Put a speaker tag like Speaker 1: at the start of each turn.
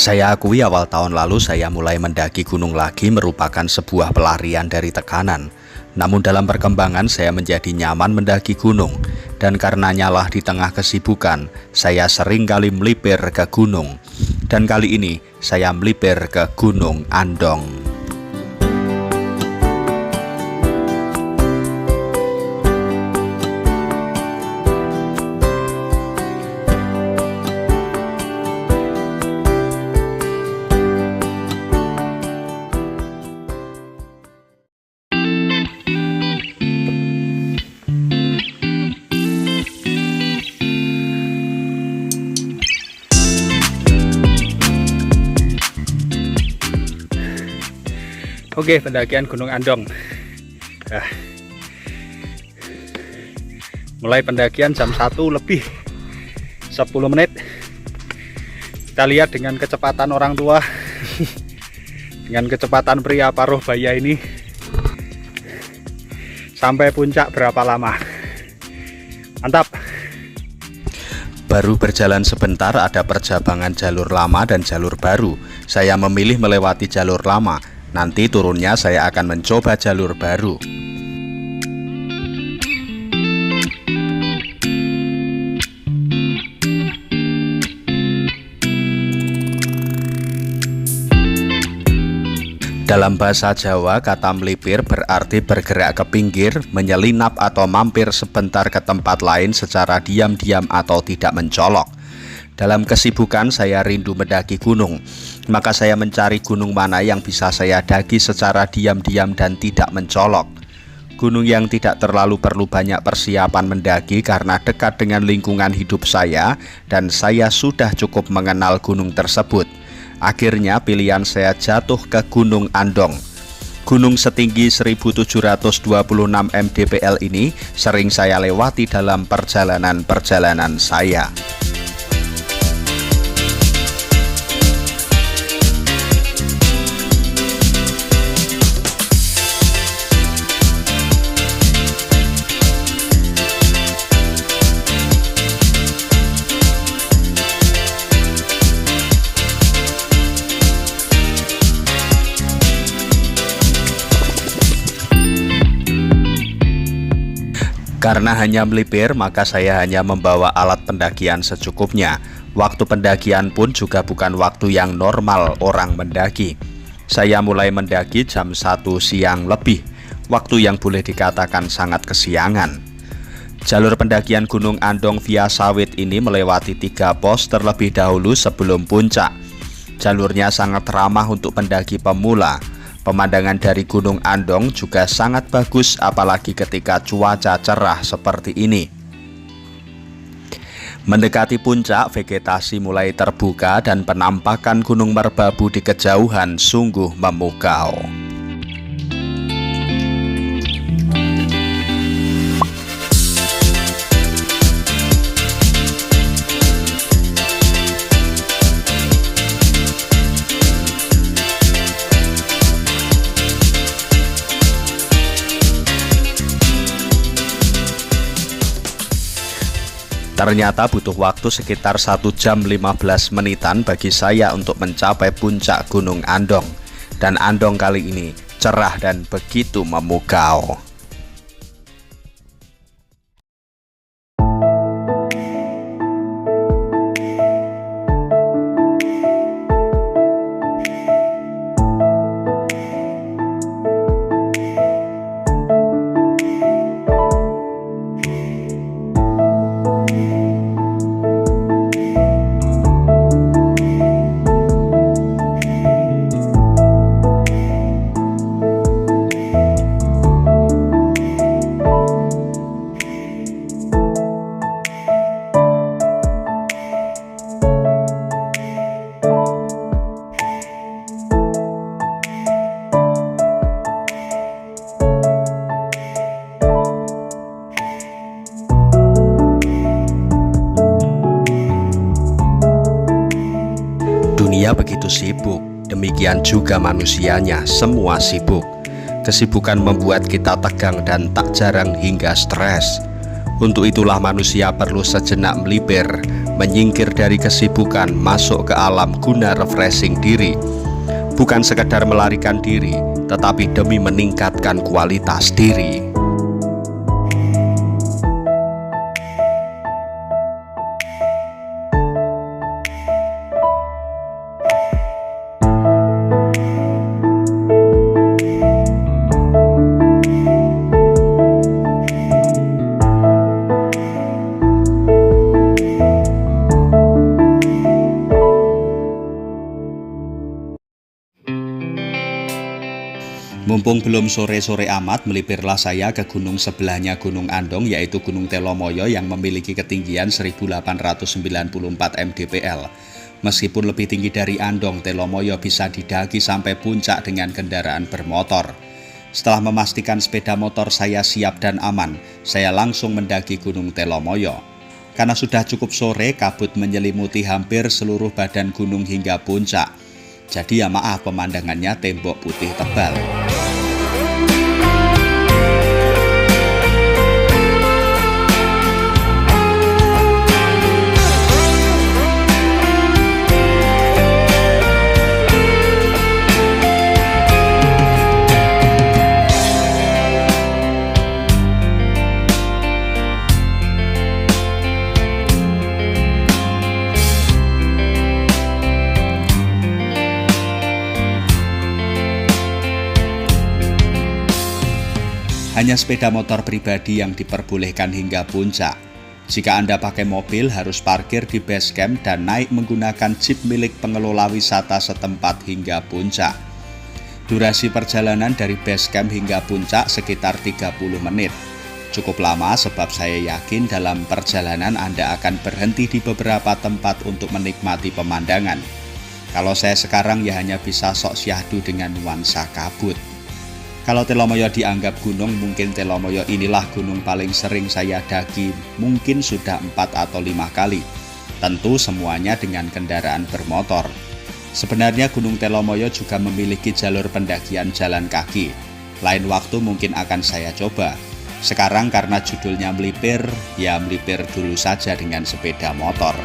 Speaker 1: Saya akui awal tahun lalu saya mulai mendaki gunung lagi merupakan sebuah pelarian dari tekanan. Namun dalam perkembangan saya menjadi nyaman mendaki gunung. Dan karenanya lah di tengah kesibukan, saya sering kali melipir ke gunung. Dan kali ini saya melipir ke Gunung Andong.
Speaker 2: Oke, pendakian Gunung Andong. Mulai pendakian jam 1 lebih 10 menit. Kita lihat dengan kecepatan orang tua dengan kecepatan pria paruh baya ini sampai puncak berapa lama. Mantap.
Speaker 1: Baru berjalan sebentar ada percabangan jalur lama dan jalur baru. Saya memilih melewati jalur lama. Nanti turunnya saya akan mencoba jalur baru. Dalam bahasa Jawa, kata melipir berarti bergerak ke pinggir, menyelinap atau mampir sebentar ke tempat lain secara diam-diam atau tidak mencolok. Dalam kesibukan saya rindu mendaki gunung, maka saya mencari gunung mana yang bisa saya daki secara diam-diam dan tidak mencolok. Gunung yang tidak terlalu perlu banyak persiapan mendaki karena dekat dengan lingkungan hidup saya dan saya sudah cukup mengenal gunung tersebut. Akhirnya pilihan saya jatuh ke Gunung Andong. Gunung setinggi 1726 mdpl ini sering saya lewati dalam perjalanan-perjalanan saya. Karena hanya melipir, maka saya hanya membawa alat pendakian secukupnya. Waktu pendakian pun juga bukan waktu yang normal orang mendaki. Saya mulai mendaki jam 1 siang lebih, waktu yang boleh dikatakan sangat kesiangan. Jalur pendakian Gunung Andong via sawit ini melewati 3 pos terlebih dahulu sebelum puncak. Jalurnya sangat ramah untuk pendaki pemula. Pemandangan dari Gunung Andong juga sangat bagus apalagi ketika cuaca cerah seperti ini. Mendekati puncak, vegetasi mulai terbuka dan penampakan Gunung Merbabu di kejauhan sungguh memukau. Ternyata butuh waktu sekitar 1 jam 15 menitan bagi saya untuk mencapai puncak Gunung Andong. Dan Andong kali ini cerah dan begitu memukau. Dunia begitu sibuk, demikian juga manusianya, semua sibuk. Kesibukan membuat kita tegang dan tak jarang hingga stres. Untuk itulah manusia perlu sejenak melipir, menyingkir dari kesibukan, masuk ke alam guna refreshing diri. Bukan sekedar melarikan diri, tetapi demi meningkatkan kualitas diri. Mumpung belum sore-sore amat, melipirlah saya ke gunung sebelahnya Gunung Andong, yaitu Gunung Telomoyo yang memiliki ketinggian 1894 mdpl. Meskipun lebih tinggi dari Andong, Telomoyo bisa didaki sampai puncak dengan kendaraan bermotor. Setelah memastikan sepeda motor saya siap dan aman, saya langsung mendaki Gunung Telomoyo. Karena sudah cukup sore, kabut menyelimuti hampir seluruh badan gunung hingga puncak. Jadi ya maaf, pemandangannya tembok putih tebal. Hanya sepeda motor pribadi yang diperbolehkan hingga puncak. Jika Anda pakai mobil, harus parkir di base camp dan naik menggunakan jeep milik pengelola wisata setempat hingga puncak. Durasi perjalanan dari base camp hingga puncak sekitar 30 menit. Cukup lama sebab saya yakin dalam perjalanan Anda akan berhenti di beberapa tempat untuk menikmati pemandangan. Kalau saya sekarang ya hanya bisa sok syahdu dengan nuansa kabut. Kalau Telomoyo dianggap gunung, mungkin Telomoyo inilah gunung paling sering saya daki, mungkin sudah 4 atau 5 kali. Tentu semuanya dengan kendaraan bermotor. Sebenarnya Gunung Telomoyo juga memiliki jalur pendakian jalan kaki. Lain waktu mungkin akan saya coba. Sekarang karena judulnya melipir, ya melipir dulu saja dengan sepeda motor.